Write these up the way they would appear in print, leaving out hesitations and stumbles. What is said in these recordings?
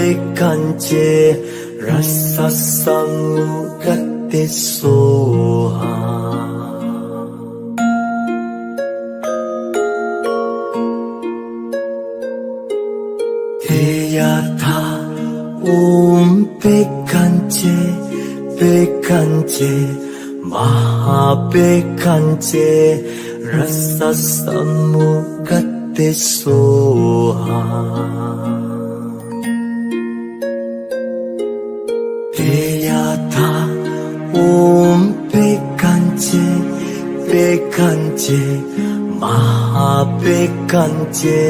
Mahabekanche rasa samugate soha Teyatha bekanche Mahabekanche rasa samugate soha Teyatha bekanche Mahabekanche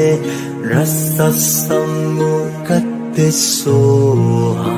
rasa samugate soha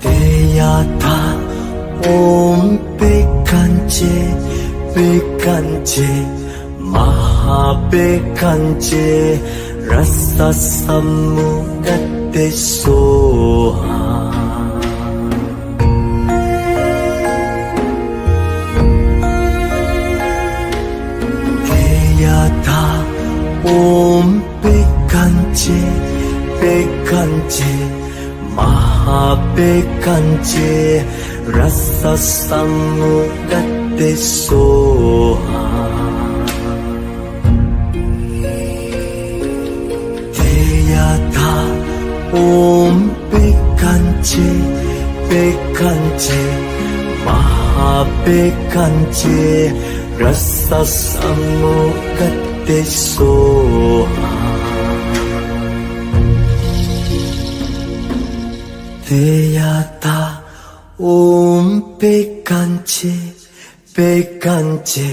Teyatha bekanche Mahabekanche rasa samugate soha Teyatha bekanche Mahabekanche rasa samugate soha Teyatha bekanche Mahabekanche rasa samugate soha Teyatha bekanche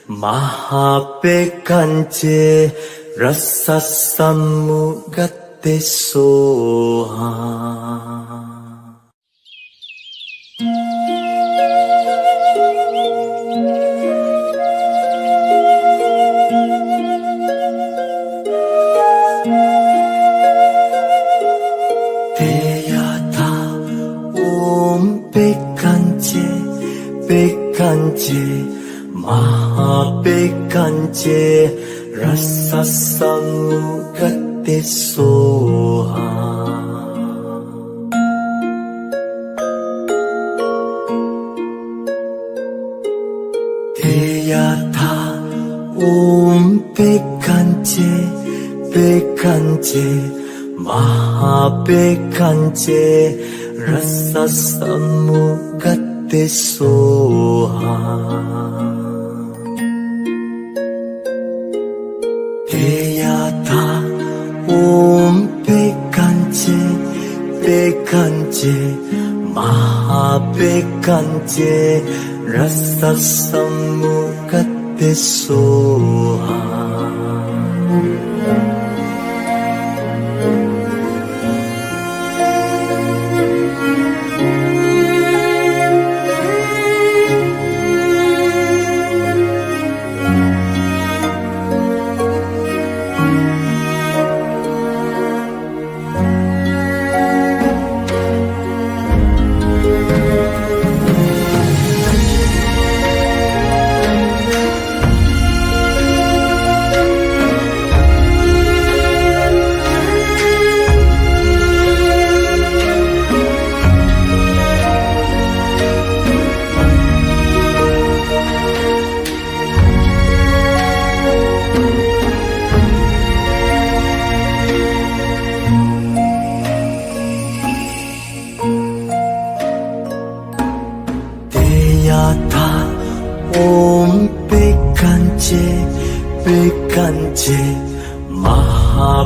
Mahabekanche rasa samugate soha Bekanche Mahabekanche rasa samugate soha Teyatha bekanche Mahabekanche rasa samugate soha Teyatha bekanche Mahabekanche rasa samugate soha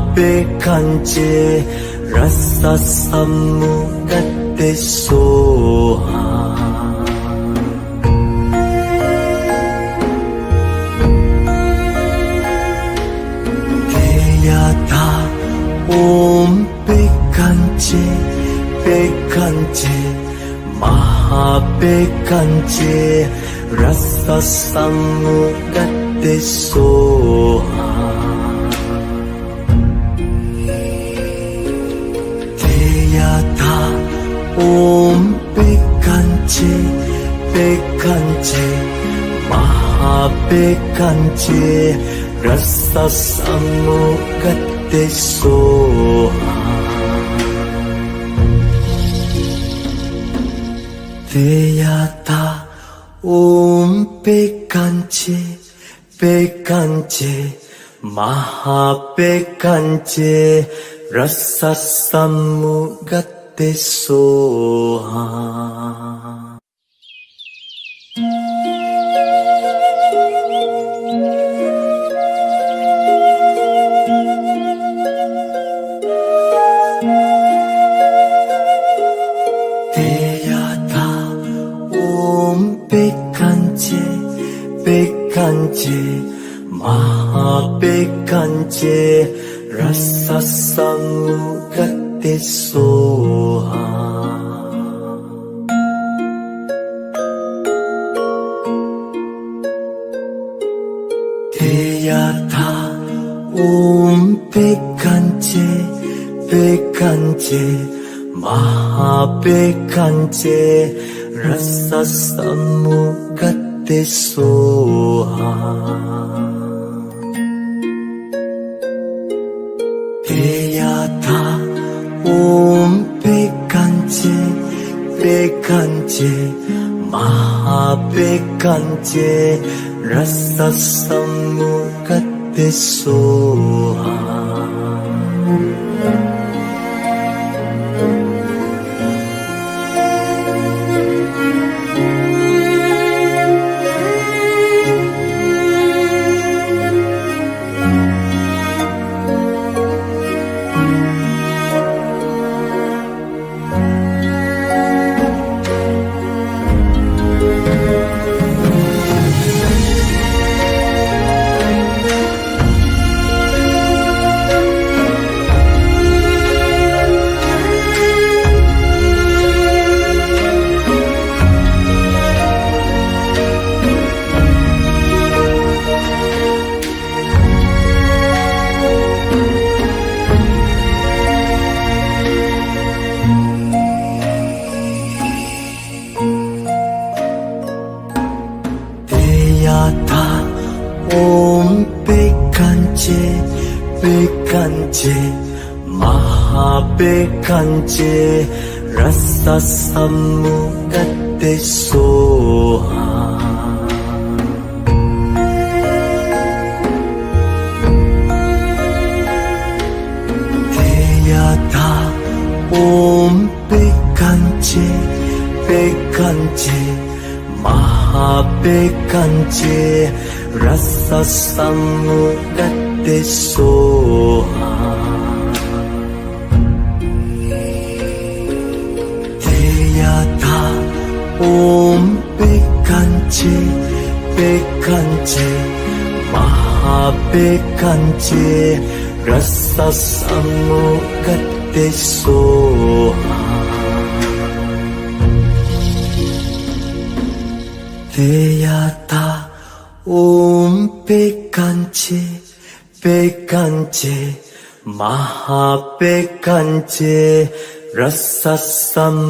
마하백한제 라사삼무갓대소하 대야다 옴백한제 백한제 마하백한제 라사삼무갓대소하 대야다 옴백한제 백한제 마하백한제 라사삼무갓대소하 대야다 옴백한제 백한제 마하백한제 라사삼무갓대소하 대야다 옴백한제 백한제 마하백한제 라사삼무갓대소하 대야다 옴백한제 백한제 마하백한제 라사삼무갓대소하 대야다 옴백한제 백한제 마하백한제 라사삼무갓대소하 대야다 옴백한제 백한제 마하백한제 라사삼무갓대소하 대야다 옴백한제 백한제 마하백한제 라사삼무갓대소하 대야다 옴백한제 백한제 마하백한제 라사삼무갓대소하 대야다 옴백한제 백한제 마하백한제 라사삼무갓대소하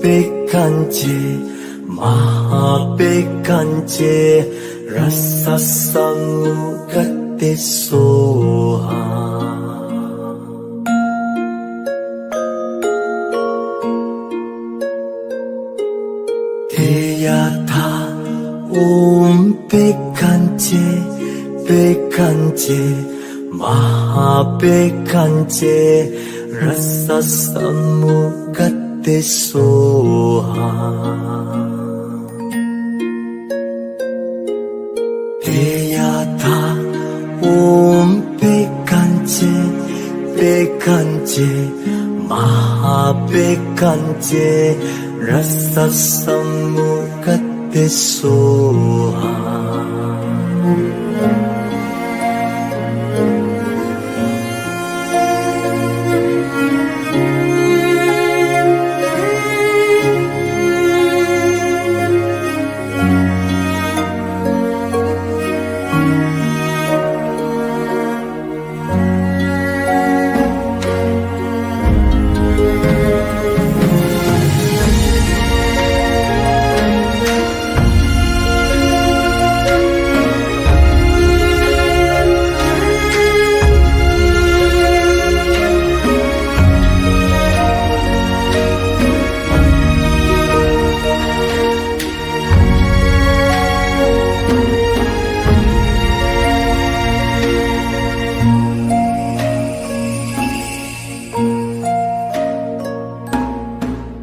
백한제 마하백한제 라사삼무갓대소하 마하백한제 라사사무갓데소하 대야타 옴백한제 백한제 마하백한제 라사사무갓데소하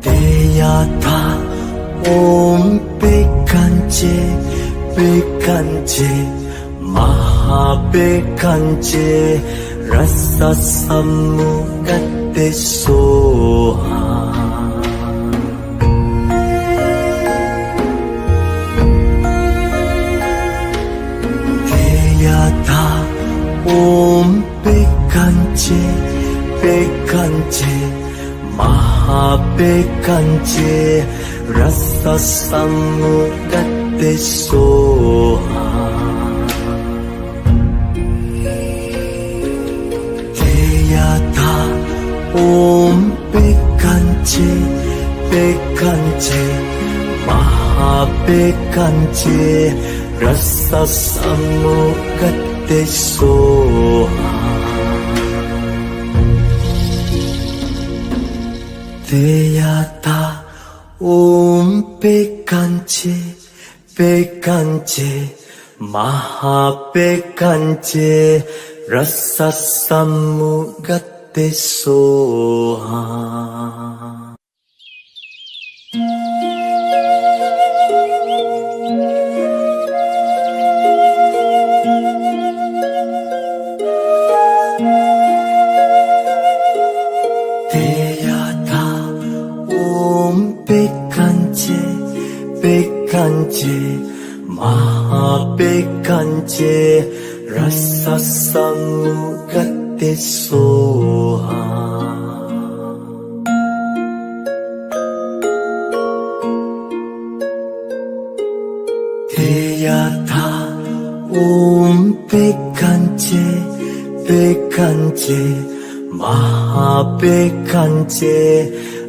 대야타 옴백한제 백한제 마하백한제 라사사무갓데소하 대야타 옴백한제 백한제 마하백한제 라사사무갓데소하 대야타 옴백한제 백한제 마하백한제 라사사무갓데소하 대야타 옴백한제 백한제 마하백한제 라사사무갓데소하 백한제 백한제 마하백한제 라사사무갓데소하 대야타 옴백한제 백한제 마하백한제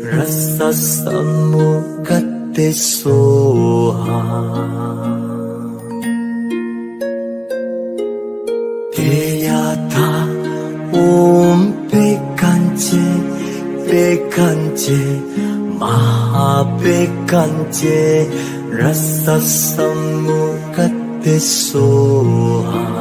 라사사무갓데소하 대야타 옴백한제 백한제 마하백한제 라사사무갓데소하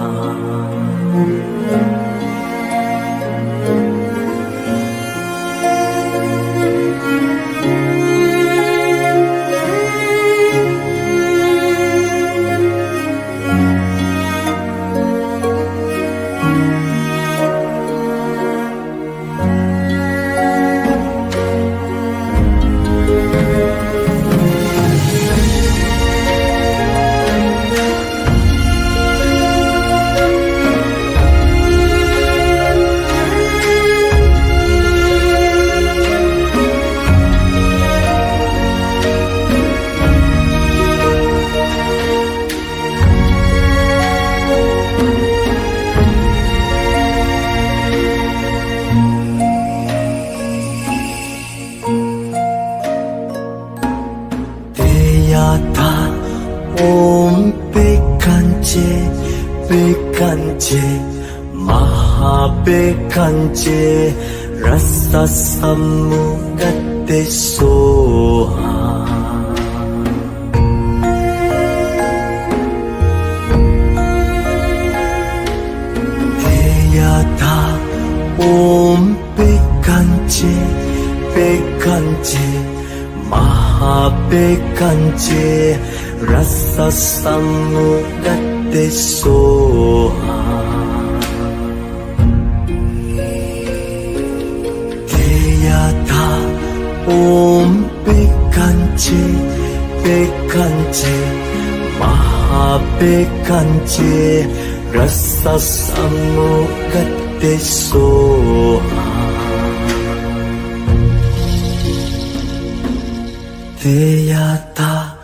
대야타 옴백한제 백한제 마하백한제 라사사무갓데소하 Bekanje rasa samugate soha Deyata Om Bekanje Bekanje Maha Bekanje rasa samugate soha Deyata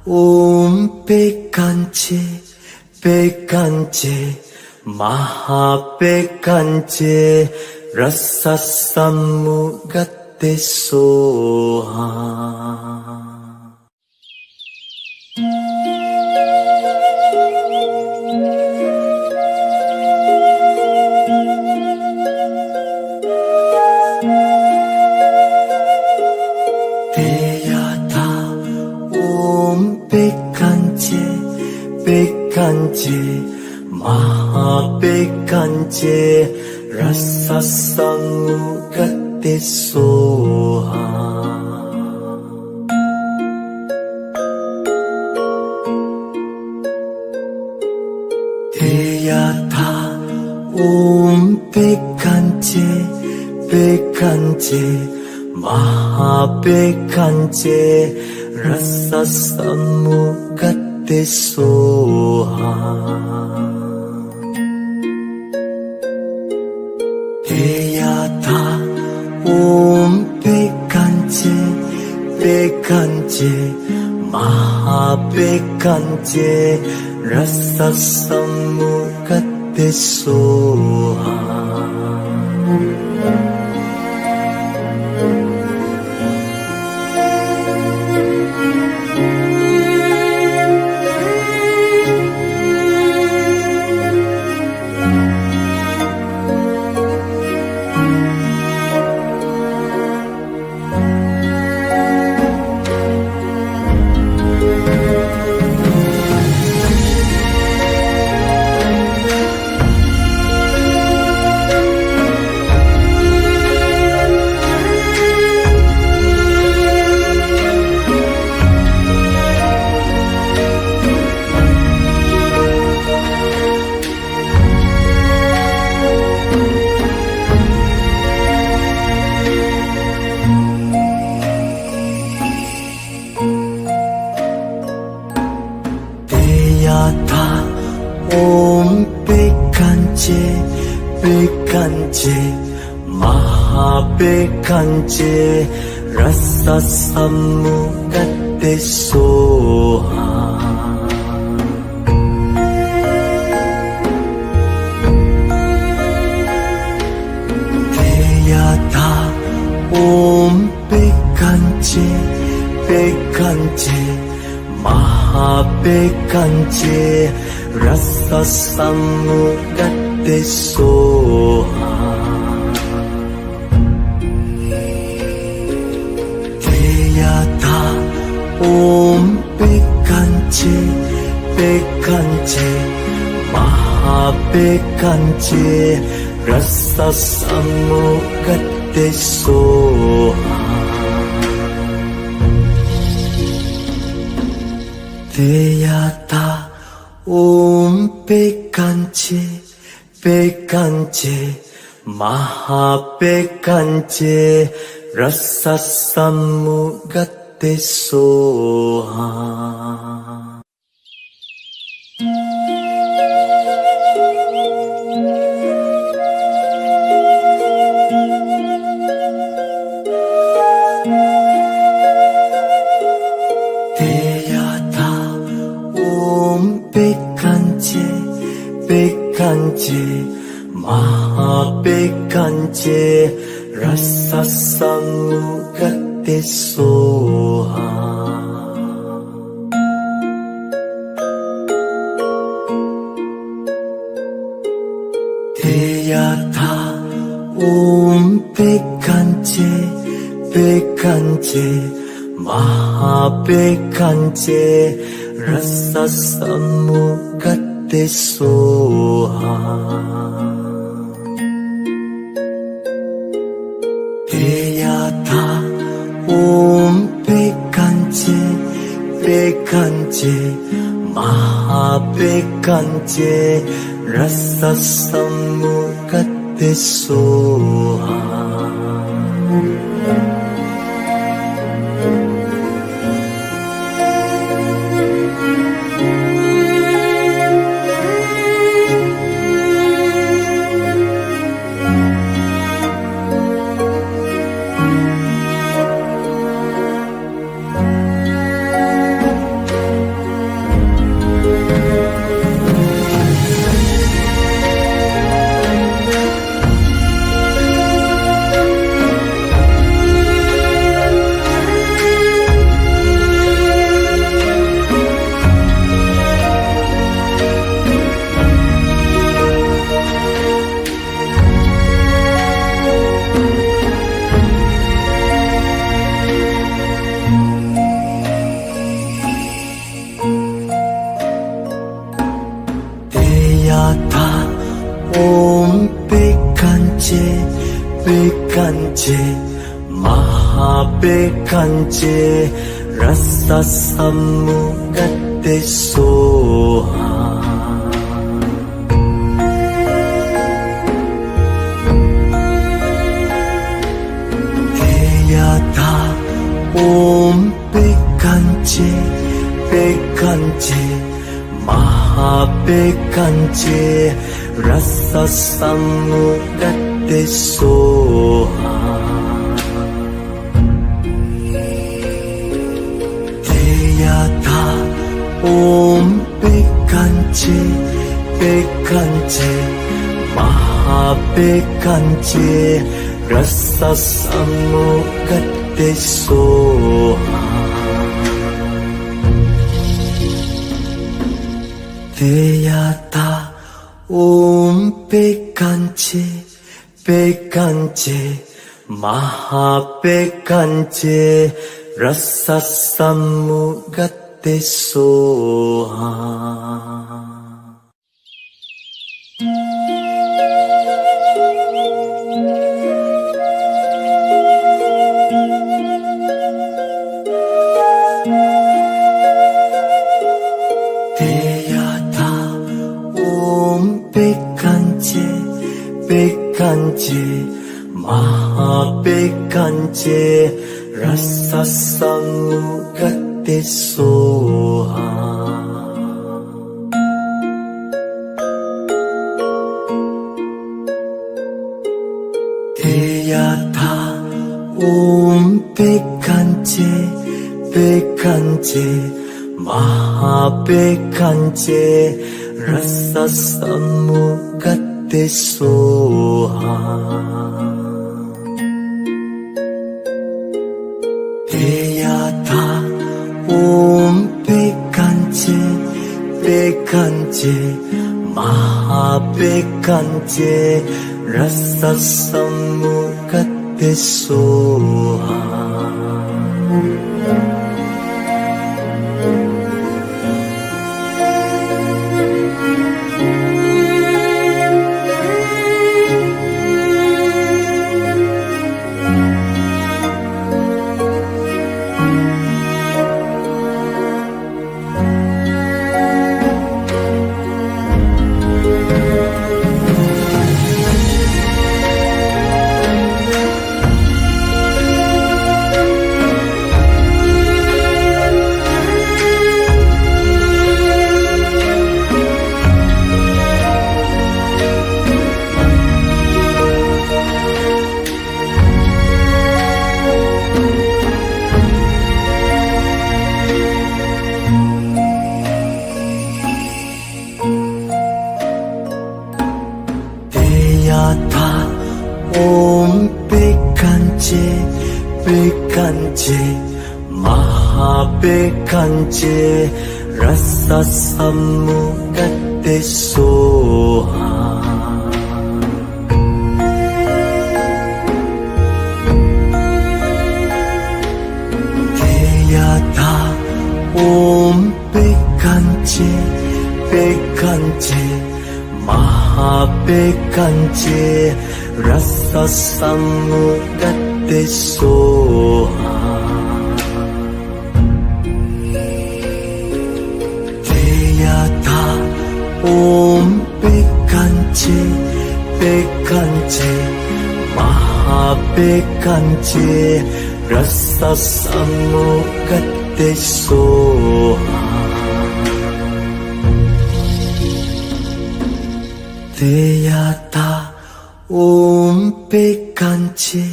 Om Bekanje Bekanje Maha Bekanje Rasa Samugate Soha Bekanje Maha Bekanje Rasa Samugate Soha Deyata Om Bekanje Bekanje Maha Bekanje Rasa Samugate Soha Deyata Om Bekanje Bekanje Maha Bekanje Rasa Samugate Soha Deyata Om Bekanje Bekanje Maha Bekanje Rasa Samugate Soha Deyata Om Bekanje Bekanje Maha Bekanje Rasa Samugate Soha Deyata Om Bekanje Bekanje Maha Bekanje Rasa Samugate Soha Deyata Om Bekanje Bekanje Maha Bekanje Rasa Samugate Soha Bekanje Maha Bekanje Rasa Samugate Soha Deyata Om Bekanje Bekanje Maha Bekanje Rasa Samugate Soha Deyata Om Bekanje Mahabekanche Rasa Samukate Soha Om Bekanche Bekanche Mahabekanche Rasa Samukate Soha Deyata Om Bekanche Bekanche Mahabekanche Rasa Samukate Soha Deyata Om Bekanche Bekanche Mahabekanche Rasa Samukate Soha Deyata Om Bekanche Bekanche Mahabekanche Rasa Samukate Soha Bekanche Bekanche Mahabekanche Rasa Samukate Soha Deyata Om Bekanche Bekanche Mahabekanche Rasa Samukate Soha Deyata Om Bekanche Bekanche Mahabekanche Rasa Samukate Soha Om Bekanche Bekanche Mahabekanche Rasa Samukate Soha Deyata Om Bekanche Bekanche Mahabekanche Rasa Samukate Soha Deyata 옴 백간제 백간제 마하백간제 라사사무갓데소하 대야타 옴 백간제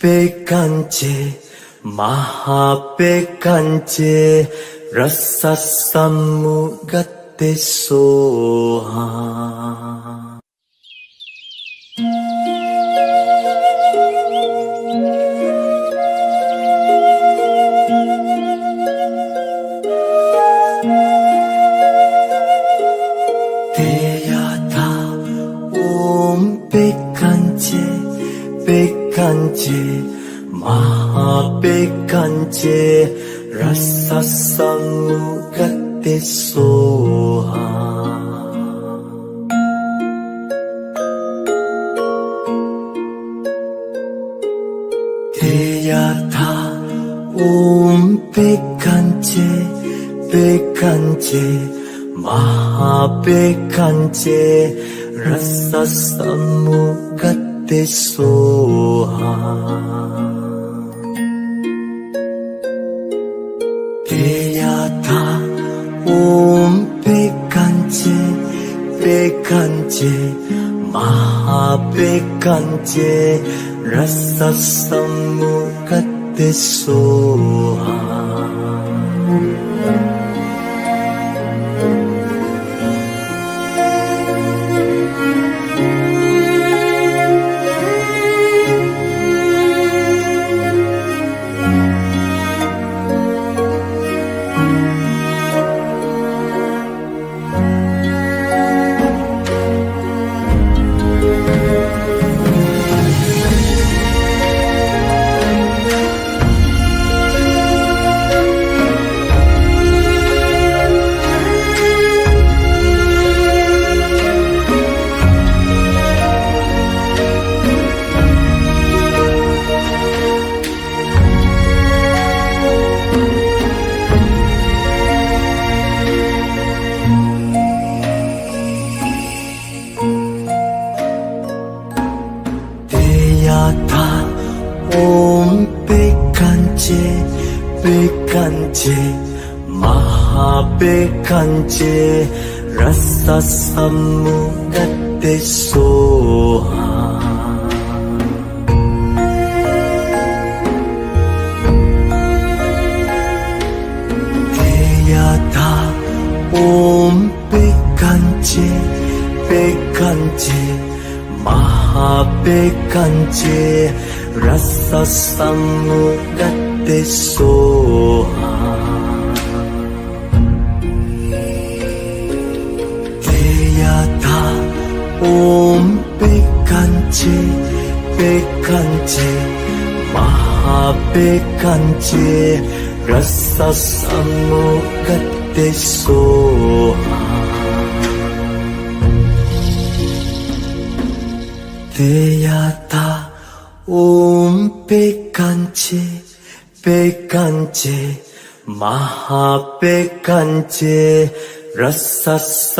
백간제 마하백간제 라사사무갓데소하 대야타 옴 백간제 백간제 마하백간제 라사사무갓데소하 대야타 옴 백간제 백간제 마하백간제 라사사무갓데소하 대야타 옴 백간제 백간제 마하백간제 라사사무갓데소하 대야타 옴 백간제 백간제 마하백간제 라사사무갓데소하 대야타 옴 백간제 백간제 마하백간제 라사사무갓데소하 대야타 옴 백간제 백간제 마하백간제 라사사무갓데소하 대야타 옴 백간제 백간제 마하백간제 라사사무갓데소하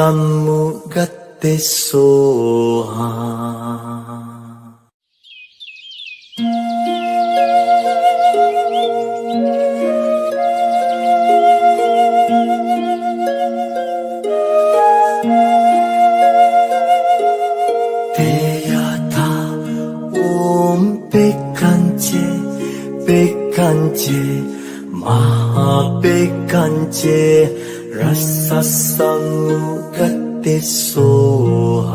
백간제 백간제 마하백간제 라사사무갓데소하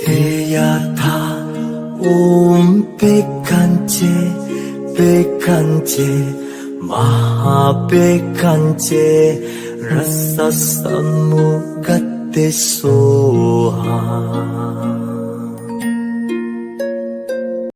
대야타 옴 백간제 백간제 마하백간제 라사사무갓데소하